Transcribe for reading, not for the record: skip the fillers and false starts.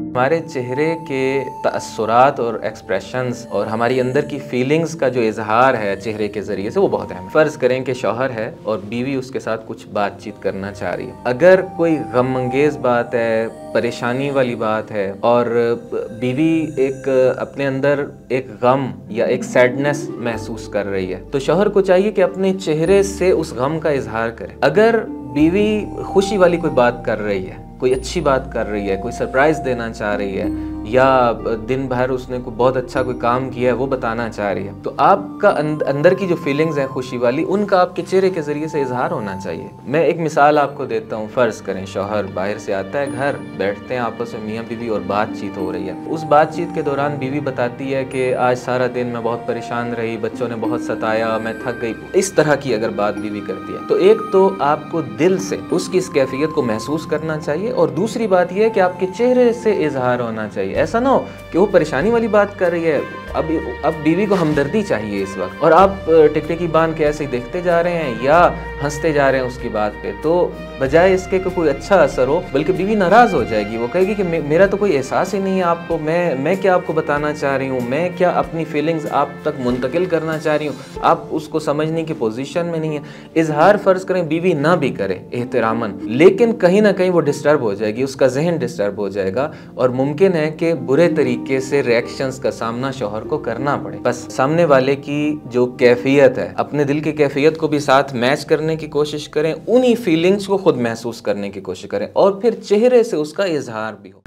हमारे चेहरे के तअस्सुरात और एक्सप्रेशंस और हमारी अंदर की फीलिंग्स का जो इजहार है चेहरे के ज़रिए से वो बहुत अहम है। फ़र्ज़ करें कि शौहर है और बीवी उसके साथ कुछ बातचीत करना चाह रही है। अगर कोई गमअंगेज़ बात है, परेशानी वाली बात है और बीवी एक अपने अंदर एक गम या एक सैडनेस महसूस कर रही है, तो शौहर को चाहिए कि अपने चेहरे से उस गम का इजहार करे। अगर बीवी खुशी वाली कोई बात कर रही है, कोई अच्छी बात कर रही है, कोई सरप्राइज़ देना चाह रही है या दिन भर उसने कोई बहुत अच्छा कोई काम किया है वो बताना चाह रही है, तो आपका अंदर की जो फीलिंग्स हैं खुशी वाली, उनका आपके चेहरे के ज़रिए से इजहार होना चाहिए। मैं एक मिसाल आपको देता हूँ। फ़र्ज़ करें शौहर बाहर से आता है, घर बैठते हैं आपस में मियाँ बीवी और बातचीत हो रही है। उस बातचीत के दौरान बीवी बताती है कि आज सारा दिन मैं बहुत परेशान रही, बच्चों ने बहुत सताया, मैं थक गई। इस तरह की अगर बात बीवी करती है तो एक तो आपको दिल से उसकी इस कैफियत को महसूस करना चाहिए और दूसरी बात यह है कि आपके चेहरे से इजहार होना चाहिए। ऐसा ना हो कि वो परेशानी वाली बात कर रही है, अब बीवी को हमदर्दी चाहिए इस वक्त और आप टिकटिकी बांध के ऐसे ही देखते जा रहे हैं या हंसते जा रहे हैं उसकी बात पे, तो बजाय इसके कि कोई अच्छा असर हो, बल्कि बीवी नाराज़ हो जाएगी। वो कहेगी कि मेरा तो कोई एहसास ही नहीं है आपको, मैं क्या आपको बताना चाह रही हूँ, मैं क्या अपनी फीलिंग्स आप तक मुंतकिल करना चाह रही हूँ, आप उसको समझने की पोजीशन में नहीं है। इजहार फ़र्ज़ करें बीवी ना भी करे एहतरामन, लेकिन कहीं ना कहीं वो डिस्टर्ब हो जाएगी, उसका जहन डिस्टर्ब हो जाएगा और मुमकिन है कि बुरे तरीके से रिएक्शंस का सामना शौहर को करना पड़े। बस सामने वाले की जो कैफियत है, अपने दिल की कैफियत को भी साथ मैच करने की कोशिश करें, उन्हीं फीलिंग्स को खुद महसूस करने की कोशिश करें और फिर चेहरे से उसका इजहार भी हो।